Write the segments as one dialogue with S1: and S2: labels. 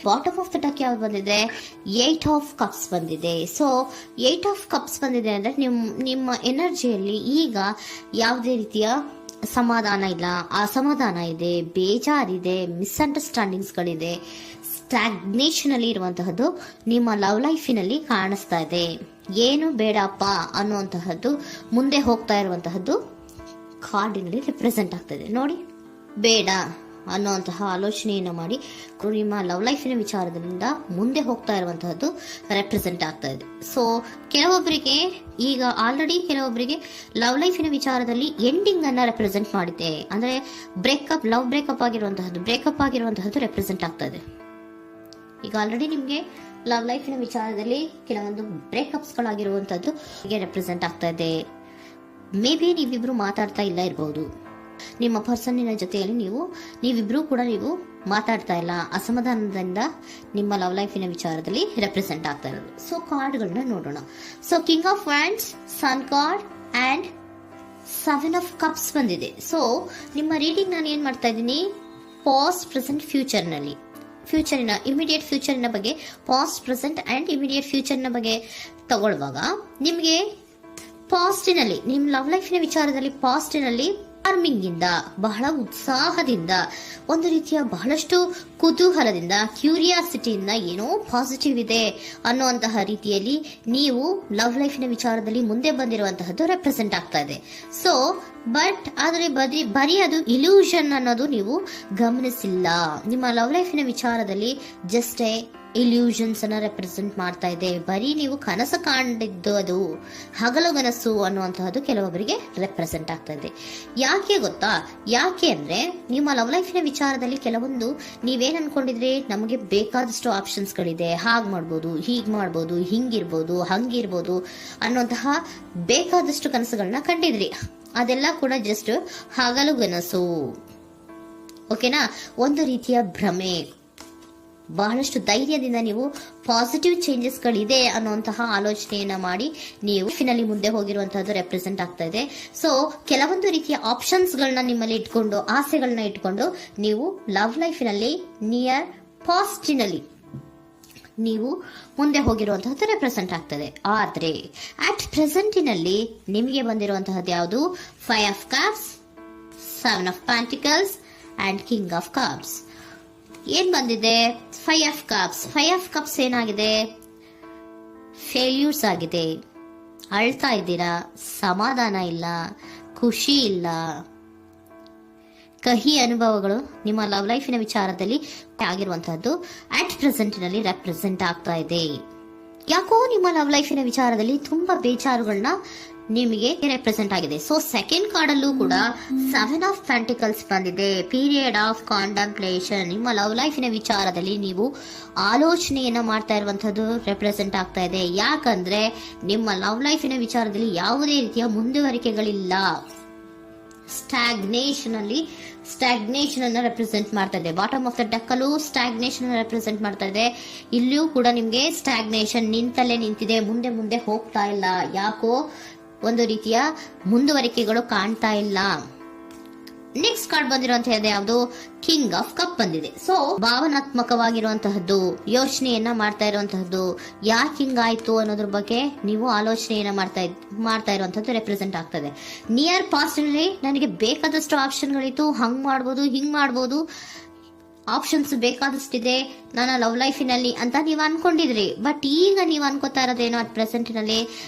S1: Bottom of the duck ಯಾವ್ದು ಬಂದಿದೆ? 8 of cups ಬಂದಿದೆ. ಸೊ 8 ಆಫ್ ಕಪ್ಸ್ ಬಂದಿದೆ ಅಂದ್ರೆ ನಿಮ್ಮ ಎನರ್ಜಿಯಲ್ಲಿ ಈಗ ಯಾವುದೇ ರೀತಿಯ ಸಮಾಧಾನ ಇಲ್ಲ, ಅಸಮಾಧಾನ ಇದೆ, ಬೇಜಾರಿದೆ, ಮಿಸ್ಅಂಡರ್ಸ್ಟ್ಯಾಂಡಿಂಗ್ಸ್ಗಳಿದೆ, ಸ್ಟಾಗ್ನೇಷನ್ ಅಲ್ಲಿ ಇರುವಂತಹದ್ದು ನಿಮ್ಮ ಲವ್ ಲೈಫಿನಲ್ಲಿ ಕಾಣಿಸ್ತಾ ಇದೆ. ಏನು ಬೇಡಪ್ಪ ಅನ್ನುವಂತಹದ್ದು ಮುಂದೆ ಹೋಗ್ತಾ ಇರುವಂತಹದ್ದು ಕಾರ್ಡಿನಲ್ಲಿ ರಿಪ್ರೆಸೆಂಟ್ ಆಗ್ತದೆ. ನೋಡಿ, ಬೇಡ ಅನ್ನುವಂತಹ ಆಲೋಚನೆಯನ್ನು ಮಾಡಿ ನಿಮ್ಮ ಲವ್ ಲೈಫಿನ ವಿಚಾರದಿಂದ ಮುಂದೆ ಹೋಗ್ತಾ ಇರುವಂತಹದ್ದು ರೆಪ್ರೆಸೆಂಟ್ ಆಗ್ತಾ ಇದೆ. ಸೊ ಕೆಲವೊಬ್ಬರಿಗೆ ಈಗ ಆಲ್ರೆಡಿ ಕೆಲವೊಬ್ಬರಿಗೆ ಲವ್ ಲೈಫಿನ ವಿಚಾರದಲ್ಲಿ ಎಂಡಿಂಗ್ ಅನ್ನ ರೆಪ್ರೆಸೆಂಟ್ ಮಾಡಿದೆ. ಅಂದ್ರೆ ಲವ್ ಬ್ರೇಕಪ್ ಆಗಿರುವಂತಹದ್ದು ರೆಪ್ರೆಸೆಂಟ್ ಆಗ್ತಾ ಇದೆ. ಈಗ ಆಲ್ರೆಡಿ ನಿಮ್ಗೆ ಲವ್ ಲೈಫಿನ ವಿಚಾರದಲ್ಲಿ ಕೆಲವೊಂದು ಬ್ರೇಕಪ್ಸ್ ಗಳಾಗಿರುವಂತದ್ದು ರೆಪ್ರೆಸೆಂಟ್ ಆಗ್ತಾ ಇದೆ. ಮೇ ಬಿ ನೀವಿಬ್ರು ಮಾತಾಡ್ತಾ ಇಲ್ಲ ಇರಬಹುದು, ನಿಮ್ಮ ಪರ್ಸನ್ನಿನ ಜೊತೆಯಲ್ಲಿ ನೀವಿಬ್ರು ಕೂಡ ಮಾತಾಡ್ತಾ ಇಲ್ಲ, ಅಸಮಾಧಾನದಿಂದ ನಿಮ್ಮ ಲವ್ ಲೈಫಿನ ವಿಚಾರದಲ್ಲಿ ರೆಪ್ರೆಸೆಂಟ್ ಆಗ್ತಾ ಇರೋದು. ಸೊ ಕಾರ್ಡ್ಗಳನ್ನ ನೋಡೋಣ. So king of wands, sun card and 7 of cups ಬಂದಿದೆ. ಸೊ ನಿಮ್ಮ ರೀಡಿಂಗ್ ನಾನು ಏನ್ ಮಾಡ್ತಾ ಇದ್ದೀನಿ, ಪಾಸ್ಟ್, ಪ್ರೆಸೆಂಟ್, ಫ್ಯೂಚರಿನ ಇಮಿಡಿಯೇಟ್ ಫ್ಯೂಚರಿನ ಬಗ್ಗೆ, ಪಾಸ್ಟ್, ಪ್ರೆಸೆಂಟ್ ಅಂಡ್ ಇಮಿಡಿಯೇಟ್ ಫ್ಯೂಚರ್ನ ಬಗ್ಗೆ ತಗೊಳ್ಳುವಾಗ ನಿಮಗೆ ಪಾಸ್ಟಿನಲ್ಲಿ, ನಿಮ್ಮ ಲವ್ ಲೈಫಿನ ವಿಚಾರದಲ್ಲಿ ಪಾಸ್ಟಿನಲ್ಲಿ ಚಾರ್ಮಿಂಗ್ ಇಂದ, ಬಹಳ ಉತ್ಸಾಹದಿಂದ, ಒಂದು ರೀತಿಯ ಬಹಳಷ್ಟು ಕುತೂಹಲದಿಂದ, ಕ್ಯೂರಿಯಾಸಿಟಿಯಿಂದ ಏನೋ ಪಾಸಿಟಿವ್ ಇದೆ ಅನ್ನುವಂತಹ ರೀತಿಯಲ್ಲಿ ನೀವು ಲವ್ ಲೈಫಿನ ವಿಚಾರದಲ್ಲಿ ಮುಂದೆ ಬಂದಿರುವಂತಹದ್ದು ರೆಪ್ರೆಸೆಂಟ್ ಆಗ್ತಾ ಇದೆ. ಸೊ ಆದರೆ ಬರೀ ಅದು ಇಲ್ಯೂಷನ್ ಅನ್ನೋದು ನೀವು ಗಮನಿಸಿಲ್ಲ. ನಿಮ್ಮ ಲವ್ ಲೈಫಿನ ವಿಚಾರದಲ್ಲಿ ಜಸ್ಟ್ ಇಲ್ಯೂಷನ್ಸ್ ಅನ್ನ ರೆಪ್ರೆಸೆಂಟ್ ಮಾಡ್ತಾ ಇದೆ. ಬರೀ ನೀವು ಕನಸು ಕಾಣಿದ್ದು ಅದು ಹಗಲುಗನಸು ಅನ್ನುವಂತಹದ್ದು ಕೆಲವೊಬ್ಬರಿಗೆ ರೆಪ್ರೆಸೆಂಟ್ ಆಗ್ತಾ ಇದೆ. ಯಾಕೆ ಗೊತ್ತಾ? ಯಾಕೆ ಅಂದ್ರೆ ನಿಮ್ಮ ಲವ್ ಲೈಫಿನ ವಿಚಾರದಲ್ಲಿ ಕೆಲವೊಂದು ನೀವೇನ್ ಅನ್ಕೊಂಡಿದ್ರೆ, ನಮಗೆ ಬೇಕಾದಷ್ಟು ಆಪ್ಷನ್ಸ್ ಗಳಿದೆ, ಹಾಗ್ ಮಾಡ್ಬೋದು, ಹೀಗ್ ಮಾಡ್ಬೋದು, ಹಿಂಗಿರ್ಬೋದು, ಹಂಗಿರ್ಬೋದು ಅನ್ನುವಂತಹ ಬೇಕಾದಷ್ಟು ಕನಸುಗಳನ್ನ ಕಂಡಿದ್ರಿ. ಅದೆಲ್ಲ ಕೂಡ ಜಸ್ಟ್ ಹಗಲುಗನಸು. ಓಕೆನಾ? ಒಂದು ರೀತಿಯ ಭ್ರಮೆ. ಬಹಳಷ್ಟು ಧೈರ್ಯದಿಂದ ನೀವು ಪಾಸಿಟಿವ್ ಚೇಂಜಸ್ ಗಳಿದೆ ಅನ್ನುವಂತಹ ಆಲೋಚನೆಯನ್ನ ಮಾಡಿ ನೀವು ಫಿನಲ್ಲಿ ಮುಂದೆ ಹೋಗಿರುವಂತಹದ್ದು ರೆಪ್ರೆಸೆಂಟ್ ಆಗ್ತಾ ಇದೆ. ಸೊ ಕೆಲವೊಂದು ರೀತಿಯ ಆಪ್ಷನ್ಸ್ ಗಳನ್ನ ನಿಮ್ಮಲ್ಲಿ ಇಟ್ಕೊಂಡು, ಆಸೆಗಳನ್ನ ಇಟ್ಕೊಂಡು ನೀವು ಲವ್ ಲೈಫಿನಲ್ಲಿ ನಿಯರ್ ಪಾಸ್ಟಿನಲ್ಲಿ ನೀವು ಮುಂದೆ ಹೋಗಿರುವಂತಹದ್ದು ರೆಪ್ರೆಸೆಂಟ್ ಆಗ್ತದೆ. ಆದ್ರೆ ಅಟ್ ಪ್ರೆಸೆಂಟಿನಲ್ಲಿ ನಿಮಗೆ ಬಂದಿರುವಂತಹದ್ದು ಯಾವುದು? 5 of cups, 7 of pentacles and king of cups. ಏನ್ ಬಂದಿದೆ? 5 ಆಫ್ ಕಪ್ಸ್. 5 ಆಫ್ ಕಪ್ಸ್ ಏನಾಗಿದೆ? ಫೇಲ್ಯೂರ್ಸ್ ಆಗಿದೆ, ಅಳ್ತಾ ಇದ್ದೀರಾ, ಸಮಾಧಾನ ಇಲ್ಲ, ಖುಷಿ ಇಲ್ಲ, ಕಹಿ ಅನುಭವಗಳು ನಿಮ್ಮ ಲವ್ ಲೈಫಿನ ವಿಚಾರದಲ್ಲಿ ಆಗಿರುವಂತಹದ್ದು ಅಟ್ ಪ್ರೆಸೆಂಟ್ನಲ್ಲಿ ರೆಪ್ರೆಸೆಂಟ್ ಆಗ್ತಾ ಇದೆ. ಯಾಕೋ ನಿಮ್ಮ ಲವ್ ಲೈಫಿನ ವಿಚಾರದಲ್ಲಿ ತುಂಬಾ ಬೇಜಾರುಗಳನ್ನ ನಿಮಗೆ ರೆಪ್ರೆಸೆಂಟ್ ಆಗಿದೆ. ಸೊ ಸೆಕೆಂಡ್ ಕಾರ್ಡ್ ಅಲ್ಲೂ ಕೂಡ 7 ಆಫ್ ಪ್ಯಾಂಟಿಕಲ್ಸ್ ಬಂದಿದೆ. Period of contemplation. ನಿಮ್ಮ ಲವ್ ಲೈಫಿನ ವಿಚಾರದಲ್ಲಿ ನೀವು ಆಲೋಚನೆಯನ್ನ ಮಾಡ್ತಾ ಇರುವಂತದ್ದು ರೆಪ್ರೆಸೆಂಟ್ ಆಗ್ತಾ ಇದೆ. ಯಾಕಂದ್ರೆ ನಿಮ್ಮ ಲವ್ ಲೈಫಿನ ವಿಚಾರದಲ್ಲಿ ಯಾವುದೇ ರೀತಿಯ ಮುಂದುವರಿಕೆಗಳಿಲ್ಲ. ಸ್ಟಾಗ್ನೇಷನ್ ಅನ್ನ ರೆಪ್ರೆಸೆಂಟ್ ಮಾಡ್ತಾ ಇದೆ. ಬಾಟಮ್ ಆಫ್ ದ ಡೆಕ್ ಅಲ್ಲೂ ಸ್ಟಾಗ್ನೇಷನ್ ರೆಪ್ರೆಸೆಂಟ್ ಮಾಡ್ತಾ ಇದೆ. ಇಲ್ಲಿಯೂ ಕೂಡ ನಿಮ್ಗೆ ಸ್ಟಾಗ್ನೇಷನ್, ನಿಂತಲ್ಲೇ ನಿಂತಿದೆ, ಮುಂದೆ ಹೋಗ್ತಾ ಇಲ್ಲ. ಯಾಕೋ ಒಂದು ರೀತಿಯ ಮುಂದುವರಿಕೆಗಳು ಕಾಣ್ತಾ ಇಲ್ಲ. ನೆಕ್ಸ್ಟ್ ಕಾರ್ಡ್ ಬಂದಿರುವಂತಹದ್ದು ಯಾವುದು? ಕಿಂಗ್ ಆಫ್ ಕಪ್ ಬಂದಿದೆ. ಸೊ ಭಾವನಾತ್ಮಕವಾಗಿರುವಂತಹದ್ದು, ಯೋಚನೆಯನ್ನ ಮಾಡ್ತಾ ಇರುವಂತಹದ್ದು, ಯಾಕೆ ಹಿಂಗಾಯ್ತು ಅನ್ನೋದ್ರ ಬಗ್ಗೆ ನೀವು ಆಲೋಚನೆಯನ್ನ ಮಾಡ್ತಾ ಇರುವಂತಹದ್ದು ರೆಪ್ರೆಸೆಂಟ್ ಆಗ್ತದೆ. ನಿಯರ್ ಪಾಸ್ಟ್ ನಲ್ಲಿ ನನಗೆ ಬೇಕಾದಷ್ಟು ಆಪ್ಷನ್ಗಳಿತ್ತು, ಹಂಗ್ ಮಾಡ್ಬೋದು, ಹಿಂಗ್ ಮಾಡ್ಬೋದು, ಆಪ್ಷನ್ಸ್ ಬೇಕಾದಷ್ಟಿದೆ ನನ್ನ ಲವ್ ಲೈಫಿನಲ್ಲಿ ಅಂತ ನೀವು ಅನ್ಕೊಂಡಿದ್ರಿ. ಬಟ್ ಈಗ ನೀವು ಅನ್ಕೋತಾ ಇರೋದೇನೋ ಅಟ್ ಪ್ರೆಸೆಂಟ್ನಲ್ಲಿ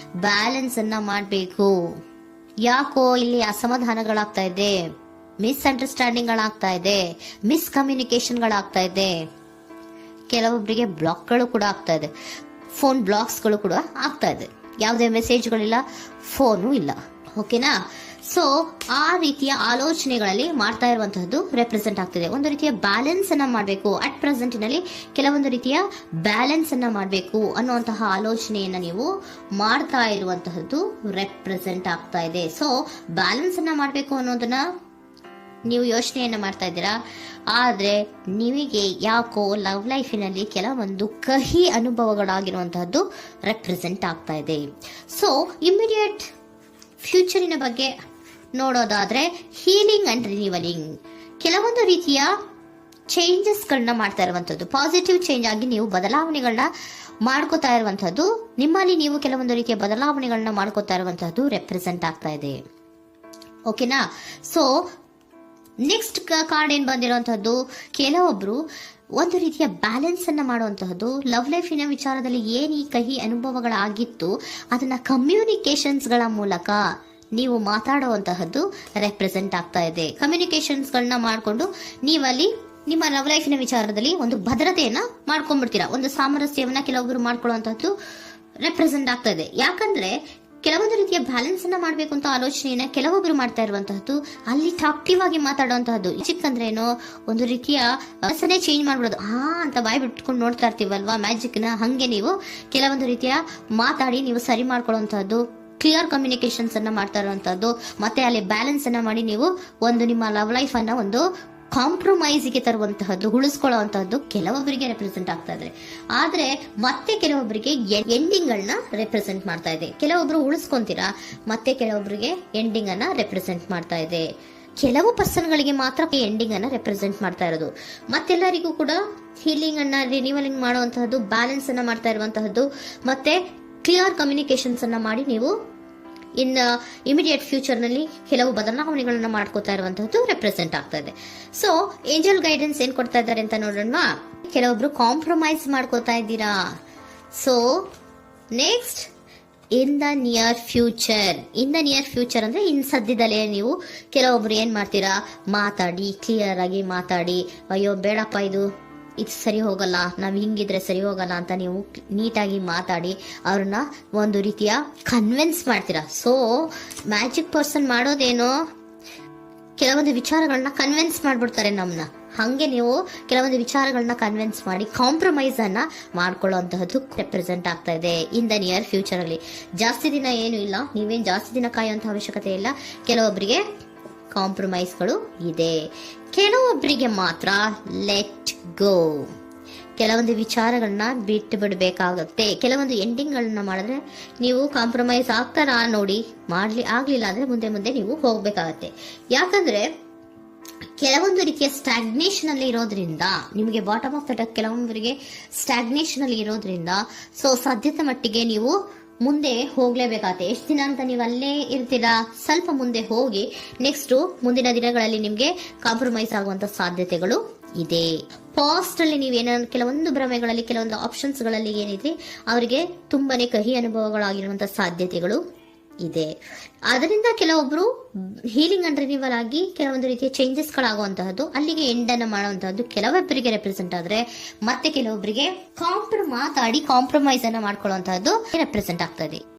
S1: ಬ್ಯಾಲೆನ್ಸ್ ಅನ್ನ ಮಾಡಬೇಕು. ಯಾಕೋ ಇಲ್ಲಿ ಅಸಮಾಧಾನಗಳಾಗ್ತಾ ಇದೆ, ಮಿಸ್ಅಂಡರ್ಸ್ಟ್ಯಾಂಡಿಂಗ್ ಗಳಾಗ್ತಾ ಇದೆ, ಮಿಸ್ಕಮ್ಯುನಿಕೇಶನ್ ಗಳಾಗ್ತಾ ಇದೆ. ಕೆಲವೊಬ್ಬರಿಗೆ ಬ್ಲಾಕ್ಗಳು ಕೂಡ ಆಗ್ತಾ ಇದೆ, ಫೋನ್ ಬ್ಲಾಕ್ಸ್ಗಳು ಕೂಡ ಆಗ್ತಾ ಇದೆ. ಯಾವುದೇ ಮೆಸೇಜ್ಗಳಿಲ್ಲ, ಫೋನು ಇಲ್ಲ. ಓಕೆನಾ? ಸೊ ಆ ರೀತಿಯ ಆಲೋಚನೆಗಳಲ್ಲಿ ಮಾಡ್ತಾ ಇರುವಂತಹದ್ದು ರೆಪ್ರೆಸೆಂಟ್ ಆಗ್ತಿದೆ. ಒಂದು ರೀತಿಯ ಬ್ಯಾಲೆನ್ಸ್ ಅನ್ನ ಮಾಡಬೇಕು. ಅಟ್ ಪ್ರೆಸೆಂಟ್ನಲ್ಲಿ ಕೆಲವೊಂದು ರೀತಿಯ ಬ್ಯಾಲೆನ್ಸ್ ಅನ್ನ ಮಾಡಬೇಕು ಅನ್ನುವಂತಹ ಆಲೋಚನೆಯನ್ನ ನೀವು ಮಾಡ್ತಾ ಇರುವಂತಹದ್ದು ರೆಪ್ರೆಸೆಂಟ್ ಆಗ್ತಾ ಇದೆ. ಸೊ ಬ್ಯಾಲೆನ್ಸ್ ಅನ್ನ ಮಾಡಬೇಕು ಅನ್ನೋದನ್ನ ನೀವು ಯೋಚನೆಯನ್ನ ಮಾಡ್ತಾ ಇದ್ದೀರಾ. ಆದ್ರೆ ನಿಮಗೆ ಯಾಕೋ ಲವ್ ಲೈಫಿನಲ್ಲಿ ಕೆಲವೊಂದು ಕಹಿ ಅನುಭವಗಳಾಗಿರುವಂತಹದ್ದು ರೆಪ್ರೆಸೆಂಟ್ ಆಗ್ತಾ ಇದೆ. ಸೊ ಇಮಿಡಿಯೇಟ್ ಫ್ಯೂಚರಿನ ಬಗ್ಗೆ ನೋಡೋದಾದ್ರೆ ಹೀಲಿಂಗ್ ಅಂಡ್ ರಿನಿವಲಿಂಗ್, ಕೆಲವೊಂದು ರೀತಿಯ ಚೇಂಜಸ್ಗಳನ್ನ ಮಾಡ್ತಾ ಇರುವಂತದ್ದು, ಪಾಸಿಟಿವ್ ಚೇಂಜ್ ಆಗಿ ನೀವು ಬದಲಾವಣೆಗಳನ್ನ ಮಾಡ್ಕೋತಾ ಇರುವಂತದ್ದು, ನಿಮ್ಮಲ್ಲಿ ನೀವು ಕೆಲವೊಂದು ರೀತಿಯ ಬದಲಾವಣೆಗಳನ್ನ ಮಾಡ್ಕೋತಾ ಇರುವಂತದ್ದು ರೆಪ್ರೆಸೆಂಟ್ ಆಗ್ತಾ ಇದೆ. ಓಕೆನಾ? ಸೊ ನೆಕ್ಸ್ಟ್ ಕಾರ್ಡ್ ಏನ್ ಬಂದಿರುವಂತಹದ್ದು, ಕೆಲವೊಬ್ರು ಒಂದು ರೀತಿಯ ಬ್ಯಾಲೆನ್ಸ್ ಅನ್ನ ಮಾಡುವಂತಹದ್ದು, ಲವ್ ಲೈಫಿನ ವಿಚಾರದಲ್ಲಿ ಏನ್ ಈ ಕಹಿ ಅನುಭವಗಳಾಗಿತ್ತು ಅದನ್ನ ಕಮ್ಯುನಿಕೇಶನ್ಸ್ ಗಳ ಮೂಲಕ ನೀವು ಮಾತಾಡುವಂತಹದ್ದು ರೆಪ್ರೆಸೆಂಟ್ ಆಗ್ತಾ ಇದೆ. ಕಮ್ಯುನಿಕೇಶನ್ಸ್ ಗಳನ್ನ ಮಾಡಿಕೊಂಡು ನೀವಲ್ಲಿ ನಿಮ್ಮ ಲವ್ ಲೈಫಿನ ವಿಚಾರದಲ್ಲಿ ಒಂದು ಭದ್ರತೆಯನ್ನ ಮಾಡ್ಕೊಂಡ್ಬಿಡ್ತೀರಾ, ಒಂದು ಸಾಮರಸ್ಯವನ್ನ ಕೆಲವೊಬ್ರು ಮಾಡ್ಕೊಳ್ಳುವಂತಹದ್ದು ರೆಪ್ರೆಸೆಂಟ್ ಆಗ್ತಾ ಇದೆ. ಯಾಕಂದ್ರೆ ಕೆಲವೊಂದು ರೀತಿಯ ಬ್ಯಾಲೆನ್ಸ್ ಅನ್ನ ಮಾಡ್ಬೇಕು ಅಂತ ಆಲೋಚನೆಯನ್ನ ಕೆಲವೊಬ್ರು ಮಾಡ್ತಾ ಇರುವಂತಹದ್ದು, ಅಲ್ಲಿ ಟಾಕ್ಟಿವ್ ಆಗಿ ಮಾತಾಡುವಂತಹದ್ದು. ಚಿಕ್ಕಂದ್ರೇನೋ ಒಂದು ರೀತಿಯ ಮನಸ್ಸನ್ನೇ ಚೇಂಜ್ ಮಾಡ್ಬಿಡೋದು, ಅಂತ ಬಾಯಿ ಬಿಟ್ಕೊಂಡು ನೋಡ್ತಾ ಇರ್ತೀವಲ್ವಾ ಮ್ಯಾಜಿಕ್ ನ, ಹಂಗೆ ನೀವು ಕೆಲವೊಂದು ರೀತಿಯ ಮಾತಾಡಿ ನೀವು ಸರಿ ಮಾಡ್ಕೊಳ್ಳುವಂತಹದ್ದು, ಕ್ಲಿಯರ್ ಕಮ್ಯುನಿಕೇಶನ್ಸ್ ಅನ್ನ ಮಾಡ್ತಾ ಇರುವಂತಹದ್ದು, ಮತ್ತೆ ಅಲ್ಲಿ ಬ್ಯಾಲೆನ್ಸ್ ಅನ್ನ ಮಾಡಿ ನೀವು ಒಂದು ನಿಮ್ಮ ಲವ್ ಲೈಫ್ ಅನ್ನ ಒಂದು ಕಾಂಪ್ರಮೈಸ್ಗೆ ತರುವಂತಹದ್ದು, ಉಳಿಸ್ಕೊಳ್ಳುವಂತಹದ್ದು ಕೆಲವೊಬ್ಬರಿಗೆ ರೆಪ್ರೆಸೆಂಟ್ ಆಗ್ತಾ ಇದೆ. ಆದ್ರೆ ಮತ್ತೆ ಕೆಲವೊಬ್ಬರಿಗೆ ಎಂಡಿಂಗ್ ಗಳನ್ನ ರೆಪ್ರೆಸೆಂಟ್ ಮಾಡ್ತಾ ಇದೆ. ಕೆಲವೊಬ್ರು ಉಳಿಸ್ಕೊಂತೀರಾ, ಮತ್ತೆ ಕೆಲವೊಬ್ಬರಿಗೆ ಎಂಡಿಂಗ್ ಅನ್ನ ರೆಪ್ರೆಸೆಂಟ್ ಮಾಡ್ತಾ ಇದೆ. ಕೆಲವು ಪರ್ಸನ್ ಗಳಿಗೆ ಮಾತ್ರ ಎಂಡಿಂಗ್ ಅನ್ನ ರೆಪ್ರೆಸೆಂಟ್ ಮಾಡ್ತಾ ಇರೋದು, ಮತ್ತೆಲ್ಲರಿಗೂ ಕೂಡ ಹೀಲಿಂಗ್ ಅನ್ನ ರಿನಿವಲಿಂಗ್ ಮಾಡುವಂತಹದ್ದು, ಬ್ಯಾಲೆನ್ಸ್ ಅನ್ನ ಮಾಡ್ತಾ ಇರುವಂತಹದ್ದು, ಮತ್ತೆ ಕ್ಲಿಯರ್ ಕಮ್ಯುನಿಕೇಶನ್ಸ್ ಅನ್ನ ಮಾಡಿ ನೀವು ಇಮಿಡಿಯೇಟ್ ಫ್ಯೂಚರ್ ನಲ್ಲಿ ಕೆಲವು ಬದಲಾವಣೆಗಳನ್ನ ಮಾಡ್ಕೋತಾ ಇರುವಂತಹದ್ದು ರೆಪ್ರೆಸೆಂಟ್ ಆಗ್ತಾ ಇದೆ. ಸೊ ಏಂಜಲ್ ಗೈಡೆನ್ಸ್ ಏನ್ ಕೊಡ್ತಾ ಇದ್ದಾರೆ ಅಂತ ನೋಡೋಣ. ಕೆಲವೊಬ್ರು ಕಾಂಪ್ರಮೈಸ್ ಮಾಡ್ಕೋತಾ ಇದ್ದೀರಾ. So next, in the near future ಅಂದ್ರೆ ಇನ್ ಸದ್ಯದಲ್ಲೇ ನೀವು ಕೆಲವೊಬ್ರು ಏನ್ ಮಾಡ್ತೀರಾ, ಮಾತಾಡಿ ಕ್ಲಿಯರ್ ಆಗಿ ಮಾತಾಡಿ, ಅಯ್ಯೋ ಬೇಡಪ್ಪ ಇದು ಸರಿ ಹೋಗಲ್ಲ, ನಾವ್ ಹಿಂಗಿದ್ರೆ ಸರಿ ಹೋಗಲ್ಲ ಅಂತ ನೀವು ನೀಟಾಗಿ ಮಾತಾಡಿ ಅವ್ರನ್ನ ಒಂದು ರೀತಿಯ ಕನ್ವಿನ್ಸ್ ಮಾಡ್ತೀರಾ. ಸೊ ಮ್ಯಾಜಿಕ್ ಪರ್ಸನ್ ಮಾಡೋದೇನೋ ಕೆಲವೊಂದು ವಿಚಾರಗಳನ್ನ ಕನ್ವಿನ್ಸ್ ಮಾಡ್ಬಿಡ್ತಾರೆ ನಮ್ನ, ಹಂಗೆ ನೀವು ಕೆಲವೊಂದು ವಿಚಾರಗಳನ್ನ ಕನ್ವಿನ್ಸ್ ಮಾಡಿ ಕಾಂಪ್ರಮೈಸ್ ಅನ್ನ ಮಾಡ್ಕೊಳ್ಳುವಂತಹದ್ದು ರೆಪ್ರೆಸೆಂಟ್ ಆಗ್ತಾ ಇದೆ ಇನ್ ದ ನಿಯರ್ ಫ್ಯೂಚರ್ ಅಲ್ಲಿ. ಜಾಸ್ತಿ ದಿನ ಏನು ಇಲ್ಲ, ನೀವೇನ್ ಜಾಸ್ತಿ ದಿನ ಕಾಯುವಂತ ಅವಶ್ಯಕತೆ ಇಲ್ಲ. ಕೆಲವೊಬ್ಬರಿಗೆ ಕಾಂಪ್ರಮೈಸ್ಗಳು ಇದೆ, ಕೆಲವೊಬ್ಬರಿಗೆ ಮಾತ್ರ ಲೆಟ್ ಗೋ, ಕೆಲವೊಂದು ವಿಚಾರಗಳನ್ನ ಬಿಟ್ಟು ಬಿಡಬೇಕಾಗುತ್ತೆ. ಕೆಲವೊಂದು ಎಂಡಿಂಗ್ ಗಳನ್ನ ಮಾಡಿದ್ರೆ ನೀವು ಕಾಂಪ್ರಮೈಸ್ ಆಗ್ತಾರಾ ನೋಡಿ, ಆಗ್ಲಿಲ್ಲ ಅಂದ್ರೆ ಮುಂದೆ ನೀವು ಹೋಗ್ಬೇಕಾಗತ್ತೆ. ಯಾಕಂದ್ರೆ ಕೆಲವೊಂದು ರೀತಿಯ ಸ್ಟಾಗ್ನೇಷನ್ ಅಲ್ಲಿ ಇರೋದ್ರಿಂದ, ನಿಮಗೆ ಬಾಟಮ್ ಆಫ್ ದ ಡೆಕ್ ಕೆಲವೊಬ್ಬರಿಗೆ ಸ್ಟಾಗ್ನೇಷನ್ ಅಲ್ಲಿ ಇರೋದ್ರಿಂದ, ಸೊ ಸಾಧ್ಯತೆ ಮಟ್ಟಿಗೆ ನೀವು ಮುಂದೆ ಹೋಗ್ಲೇಬೇಕಾಗತ್ತೆ. ಎಷ್ಟು ದಿನ ಅಂತ ನೀವು ಅಲ್ಲೇ ಇರ್ತೀರಾ, ಸ್ವಲ್ಪ ಮುಂದೆ ಹೋಗಿ ನೆಕ್ಸ್ಟ್ ಮುಂದಿನ ದಿನಗಳಲ್ಲಿ ನಿಮ್ಗೆ ಕಾಂಪ್ರಮೈಸ್ ಆಗುವಂತ ಸಾಧ್ಯತೆಗಳು ಇದೆ. ಪಾಸ್ಟ್ ಅಲ್ಲಿ ನೀವೇನಾದ್ರು ಕೆಲವೊಂದು ಭ್ರಮೆಗಳಲ್ಲಿ, ಕೆಲವೊಂದು ಆಪ್ಷನ್ಸ್ ಗಳಲ್ಲಿ ಏನಿದೆ ಅವರಿಗೆ ತುಂಬಾನೇ ಕಹಿ ಅನುಭವಗಳಾಗಿರುವಂತಹ ಸಾಧ್ಯತೆಗಳು ಇದೆ. ಅದರಿಂದ ಕೆಲವೊಬ್ರು ಹೀಲಿಂಗ್ ಅಂಡ್ ರಿನಿವಲ್ ಆಗಿ ಕೆಲವೊಂದು ರೀತಿಯ ಚೇಂಜಸ್ ಗಳಾಗುವಂತಹದ್ದು, ಅಲ್ಲಿಗೆ ಎಂಡ್ ಅನ್ನ ಮಾಡುವಂತಹದ್ದು ಕೆಲವೊಬ್ಬರಿಗೆ ರೆಪ್ರೆಸೆಂಟ್ ಆದ್ರೆ, ಮತ್ತೆ ಕೆಲವೊಬ್ಬರಿಗೆ ಮಾತಾಡಿ ಕಾಂಪ್ರಮೈಸ್ ಅನ್ನ ಮಾಡ್ಕೊಳ್ಳುವಂತಹದ್ದು ರೆಪ್ರೆಸೆಂಟ್ ಆಗ್ತದೆ.